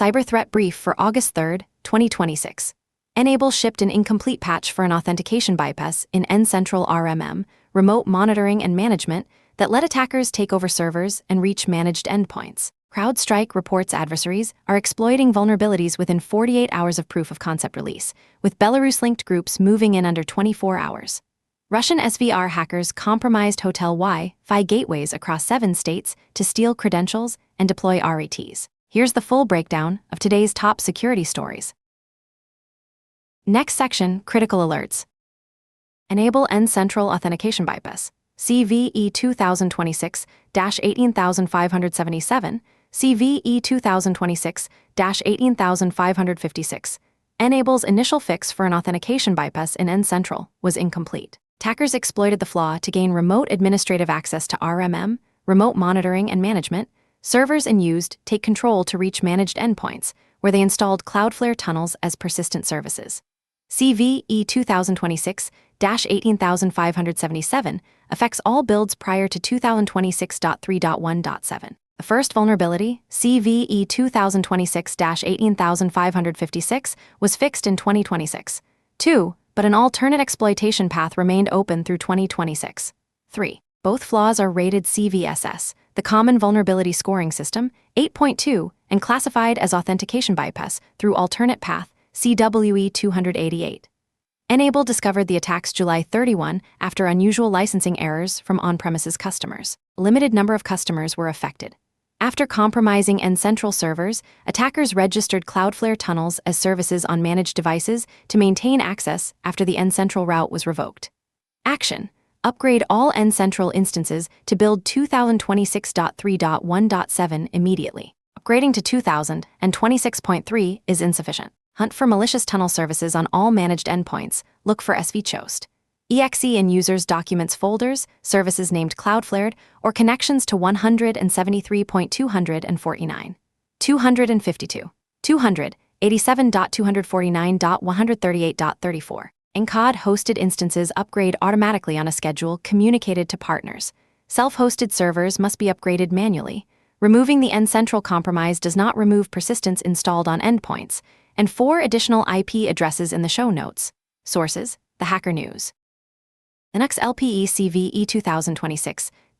Cyber Threat Brief for August 3, 2026. Enable shipped an incomplete patch for an authentication bypass in N-Central RMM, remote monitoring and management, that let attackers take over servers and reach managed endpoints. CrowdStrike reports adversaries are exploiting vulnerabilities within 48 hours of proof of concept release, with Belarus-linked groups moving in under 24 hours. Russian SVR hackers compromised hotel Wi-Fi gateways across 7 states to steal credentials and deploy RATs. Here's the full breakdown of today's top security stories. Next section, critical alerts. Enable N-Central Authentication Bypass. CVE 2026-18577, CVE 2026-18556. Enable's initial fix for an authentication bypass in N-Central was incomplete. Attackers exploited the flaw to gain remote administrative access to RMM, remote monitoring and management. Servers and used take control to reach managed endpoints, where they installed Cloudflare tunnels as persistent services. CVE 2026-18577 affects all builds prior to 2026.3.1.7. The first vulnerability, CVE 2026-18556, was fixed in 2026. 2. But an alternate exploitation path remained open through 2026. 3. Both flaws are rated CVSS, the Common Vulnerability Scoring System, 8.2, and classified as authentication bypass through alternate path, CWE 288. Enable discovered the attacks July 31 after unusual licensing errors from on-premises customers. A limited number of customers were affected. After compromising N-Central servers, attackers registered Cloudflare tunnels as services on managed devices to maintain access after the N-Central route was revoked. Action: upgrade all N-Central instances to build 2026.3.1.7 immediately. Upgrading to 2026.3 is insufficient. Hunt for malicious tunnel services on all managed endpoints. Look for svchost. exe in users' documents folders, services named Cloudflared, or connections to 173.249, 252, 287.249.138.34. Encode hosted instances upgrade automatically on a schedule communicated to partners. Self-hosted servers must be upgraded manually. Removing the N-Central compromise does not remove persistence installed on endpoints, and 4 additional IP addresses in the show notes. Sources: The Hacker News. Linux LPE CVE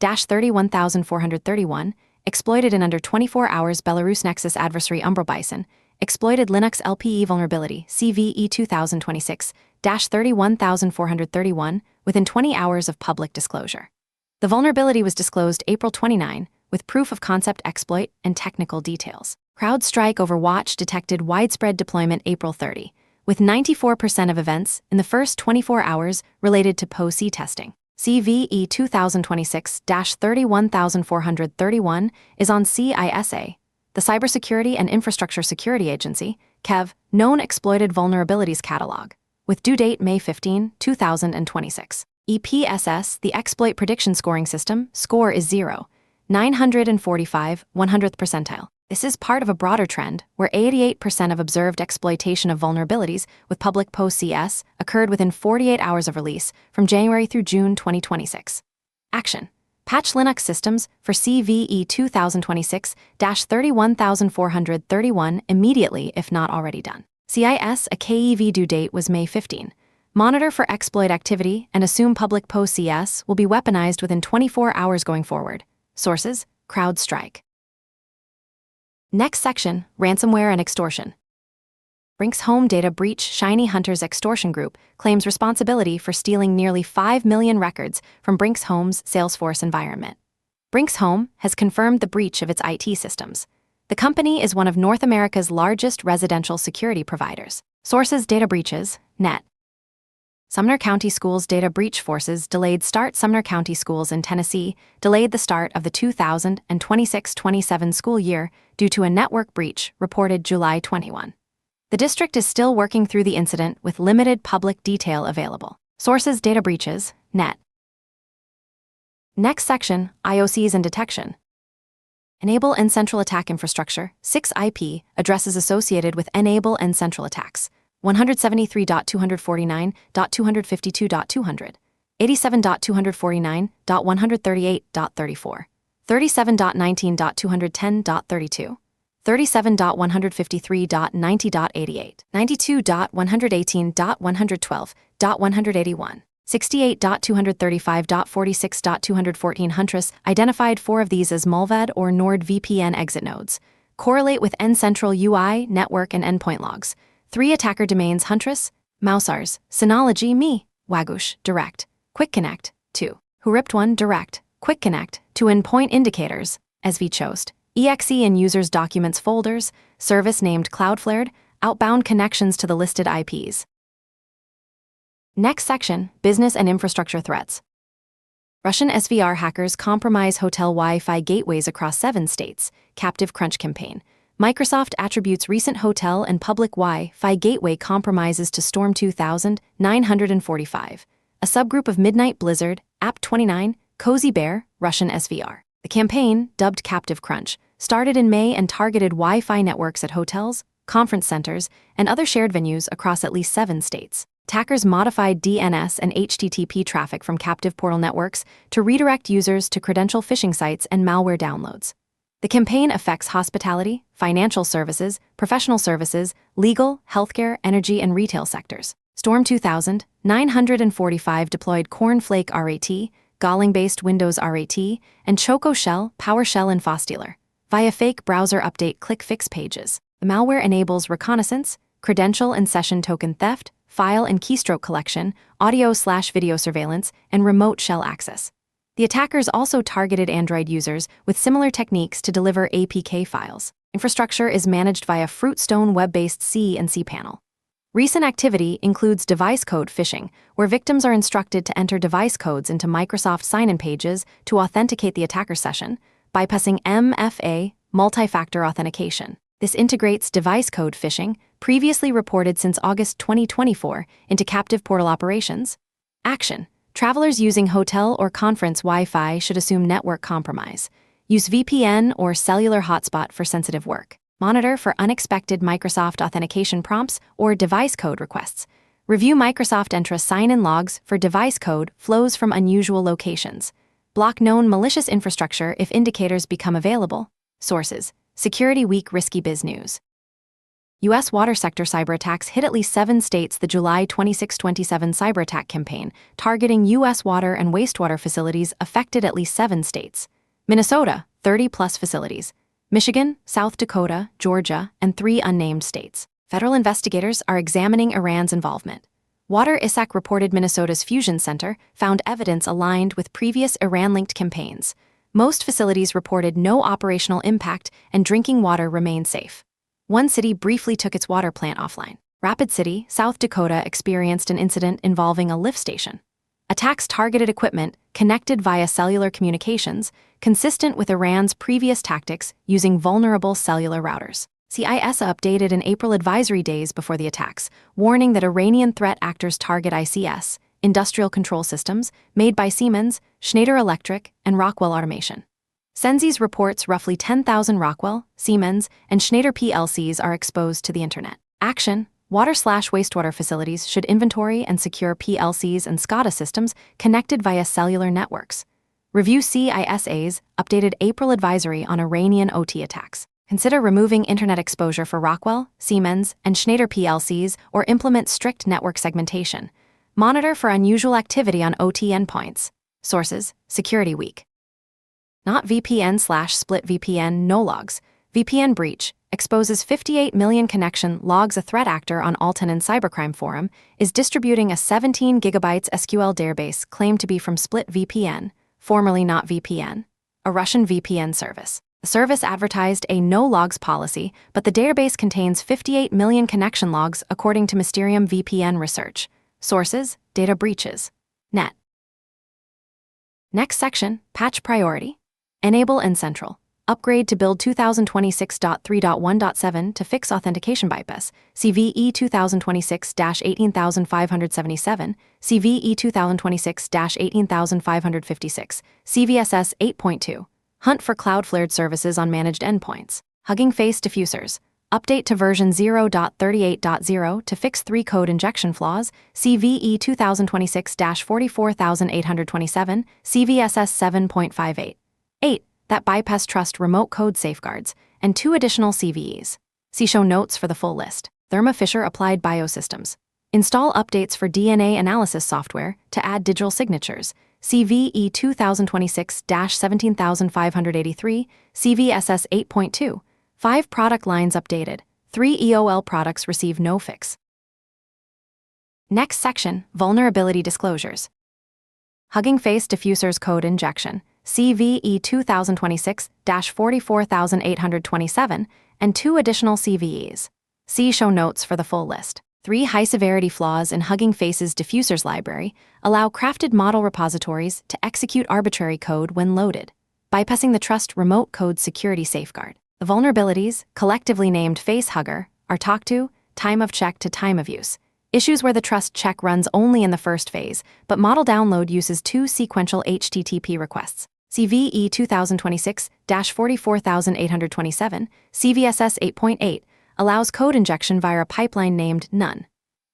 2026-31431, exploited in under 24 hours. Belarus Nexus adversary Umbral Bison exploited Linux LPE vulnerability CVE 2026-31431 within 20 hours of public disclosure. The vulnerability was disclosed April 29, with proof of concept exploit and technical details. CrowdStrike Overwatch detected widespread deployment April 30, with 94% of events in the first 24 hours related to POC testing. CVE 2026-31431 is on CISA, the Cybersecurity and Infrastructure Security Agency, KEV, known exploited vulnerabilities catalog, with due date May 15, 2026. EPSS, the exploit prediction scoring system, score is 0, 945, 100th percentile. This is part of a broader trend where 88% of observed exploitation of vulnerabilities with public POC occurred within 48 hours of release from January through June 2026. Action: patch Linux systems for CVE 2026-31431 immediately if not already done. CIS, a KEV due date was May 15. Monitor for exploit activity and assume public POC will be weaponized within 24 hours going forward. Sources: CrowdStrike. Next section, ransomware and extortion. Brink's home data breach. Shiny Hunters extortion group claims responsibility for stealing nearly 5 million records from Brink's Home's Salesforce environment. Brink's Home has confirmed the breach of its IT systems. The company is one of North America's largest residential security providers. Sources: data breaches, net. Sumner County Schools data breach forces delayed start. Sumner County Schools in Tennessee delayed the start of the 2026-27 school year due to a network breach reported July 21. The district is still working through the incident with limited public detail available. Sources: data breaches, net. Next section, IOCs and Detection. Enable N-Central attack infrastructure, 6 IP addresses associated with Enable N-Central attacks. 173.249.252.200, 87.249.138.34, 37.19.210.32, 37.153.90.88, 92.118.112.181, 68.235.46.214. Huntress identified 4 of these as Mulvad or NordVPN exit nodes. Correlate with N-Central UI, network, and endpoint logs. 3 attacker domains: Huntress, Mousars, Synology, Me, Wagush, Direct, Quick Connect, 2. Whoript1, Direct, Quick Connect, to endpoint indicators, svchost, exe in users' documents folders, service named Cloudflared, outbound connections to the listed IPs. Next section, business and infrastructure threats. Russian SVR hackers compromise hotel Wi-Fi gateways across 7 states, Captive Crunch campaign. Microsoft attributes recent hotel and public Wi-Fi gateway compromises to Storm 2945, a subgroup of Midnight Blizzard, App29, Cozy Bear, Russian SVR. The campaign, dubbed Captive Crunch, started in May and targeted Wi-Fi networks at hotels, conference centers, and other shared venues across at least 7 states. Attackers modified DNS and HTTP traffic from captive portal networks to redirect users to credential phishing sites and malware downloads. The campaign affects hospitality, financial services, professional services, legal, healthcare, energy, and retail sectors. Storm 2945 deployed Cornflake RAT, Galling-based Windows RAT, and Choco Shell, PowerShell, and FOSDealer via fake browser update click fix pages. The malware enables reconnaissance, credential and session token theft, file and keystroke collection, audio/video surveillance, and remote shell access. The attackers also targeted Android users with similar techniques to deliver APK files. Infrastructure is managed via Fruitstone web-based C and cPanel. Recent activity includes device code phishing, where victims are instructed to enter device codes into Microsoft sign-in pages to authenticate the attacker session, bypassing MFA, multi-factor authentication. This integrates device code phishing, previously reported since August 2024, into captive portal operations. Action: travelers using hotel or conference Wi-Fi should assume network compromise. Use VPN or cellular hotspot for sensitive work. Monitor for unexpected Microsoft authentication prompts or device code requests. Review Microsoft Entra sign-in logs for device code flows from unusual locations. Block known malicious infrastructure if indicators become available. Sources: Security Week Risky Biz News. U.S. water sector cyberattacks hit at least 7 states. The July 26-27 cyberattack campaign targeting U.S. water and wastewater facilities affected at least 7 states. Minnesota, 30-plus facilities. Michigan, South Dakota, Georgia, and 3 unnamed states. Federal investigators are examining Iran's involvement. Water ISAC reported Minnesota's Fusion Center found evidence aligned with previous Iran-linked campaigns. Most facilities reported no operational impact and drinking water remained safe. One city briefly took its water plant offline. Rapid City, South Dakota experienced an incident involving a lift station. Attacks targeted equipment connected via cellular communications, consistent with Iran's previous tactics using vulnerable cellular routers. CISA updated in April advisory days before the attacks, warning that Iranian threat actors target ICS, industrial control systems, made by Siemens, Schneider Electric, and Rockwell Automation. Sensi's reports roughly 10,000 Rockwell, Siemens, and Schneider PLCs are exposed to the internet. Action: water/wastewater facilities should inventory and secure PLCs and SCADA systems connected via cellular networks. Review CISA's updated April advisory on Iranian OT attacks. Consider removing internet exposure for Rockwell, Siemens, and Schneider PLCs or implement strict network segmentation. Monitor for unusual activity on OT endpoints. Sources: Security Week. Not VPN/split VPN no logs. VPN breach exposes 58 million connection logs. A threat actor on Altan and Cybercrime Forum is distributing a 17 GB SQL database claimed to be from Split VPN, formerly Not VPN, a Russian VPN service. The service advertised a no-logs policy, but the database contains 58 million connection logs according to Mysterium VPN research. Sources: Data breaches. Net. Next section, Patch Priority. Enable N-Central. Upgrade to build 2026.3.1.7 to fix authentication bypass. CVE 2026-18577, CVE 2026-18556, CVSS 8.2. Hunt for Cloudflared services on managed endpoints. Hugging Face diffusers. Update to version 0.38.0 to fix 3 code injection flaws. CVE 2026-44827, CVSS 7.58. 8. That bypass trust remote code safeguards. and 2 additional CVEs. See show notes for the full list. Thermo Fisher Applied Biosystems. Install updates for DNA analysis software to add digital signatures. CVE 2026-17583, CVSS 8.2. 5 product lines updated. 3 EOL products receive no fix. Next section, Vulnerability Disclosures. Hugging Face Diffusers Code Injection, CVE 2026-44827, and 2 additional CVEs. See show notes for the full list. 3 high-severity flaws in Hugging Face's diffusers library allow crafted model repositories to execute arbitrary code when loaded, bypassing the Trust Remote Code security safeguard. The vulnerabilities, collectively named Facehugger, are talk to, time of check to time of use, issues where the trust check runs only in the first phase, but model download uses 2 sequential HTTP requests. CVE 2026-44827, CVSS 8.8, allows code injection via a pipeline named none.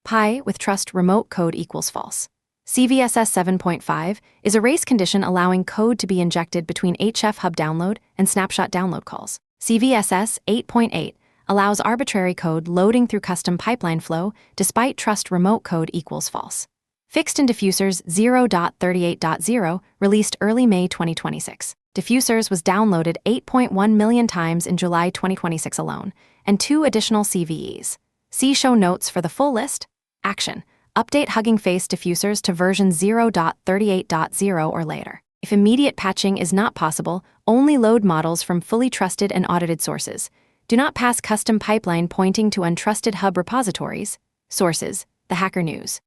Pi with trust remote code equals false. CVSS 7.5 is a race condition allowing code to be injected between HF hub download and snapshot download calls. CVSS 8.8 allows arbitrary code loading through custom pipeline flow despite trust remote code equals false. Fixed in Diffusers 0.38.0, released early May 2026. Diffusers was downloaded 8.1 million times in July 2026 alone, and 2 additional CVEs. See show notes for the full list. Action: update Hugging Face Diffusers to version 0.38.0 or later. If immediate patching is not possible, only load models from fully trusted and audited sources. Do not pass custom pipeline pointing to untrusted hub repositories. Sources: The Hacker News.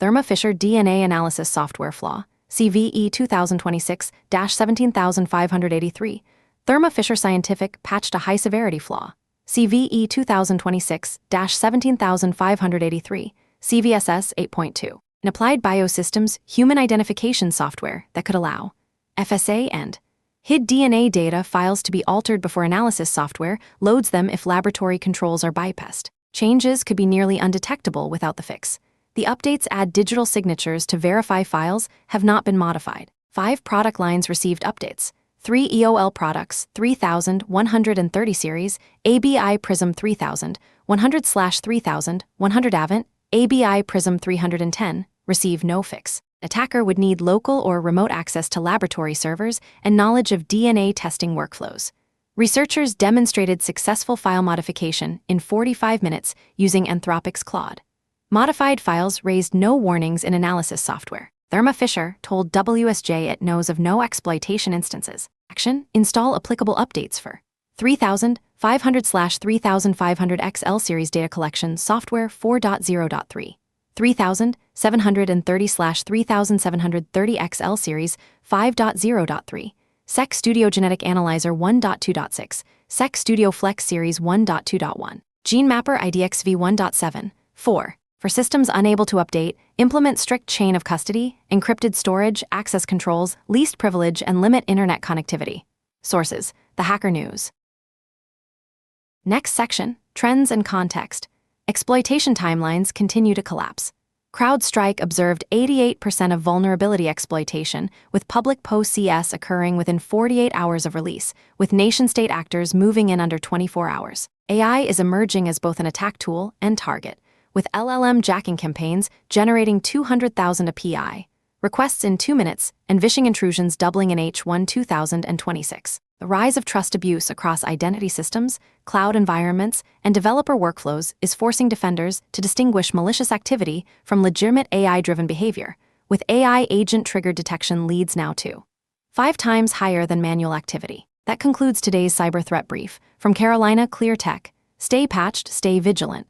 Thermo Fisher DNA Analysis Software Flaw, CVE 2026-17583. Thermo Fisher Scientific patched a high-severity flaw. CVE 2026-17583, CVSS 8.2. An applied biosystems human identification software that could allow FSA and HID DNA data files to be altered before analysis software loads them if laboratory controls are bypassed. Changes could be nearly undetectable without the fix. The updates add digital signatures to verify files have not been modified. 5 product lines received updates. 3 EOL products, 3130 series, ABI Prism 3000, 100/3000, 100 Avent, ABI Prism 310, receive no fix. Attacker would need local or remote access to laboratory servers and knowledge of DNA testing workflows. Researchers demonstrated successful file modification in 45 minutes using Anthropic's Claude. Modified files raised no warnings in analysis software. Thermo Fisher told WSJ it knows of no exploitation instances. Action: install applicable updates for 3500/3500 XL series data collection software 4.0.3, 3730/3730 XL series 5.0.3, Sec Studio Genetic Analyzer 1.2.6, Sec Studio Flex Series 1.2.1, Gene Mapper IDXV 1.7, 4. For systems unable to update, implement strict chain of custody, encrypted storage, access controls, least privilege, and limit internet connectivity. Sources: The Hacker News. Next section, Trends and Context. Exploitation timelines continue to collapse. CrowdStrike observed 88% of vulnerability exploitation, with public post-CS occurring within 48 hours of release, with nation-state actors moving in under 24 hours. AI is emerging as both an attack tool and target, with LLM jacking campaigns generating 200,000 API requests in 2 minutes and phishing intrusions doubling in H1 2026. The rise of trust abuse across identity systems, cloud environments, and developer workflows is forcing defenders to distinguish malicious activity from legitimate AI-driven behavior, with AI agent-triggered detection leads now to 5 times higher than manual activity. That concludes today's cyber threat brief. From Carolina Clear Tech, stay patched, stay vigilant.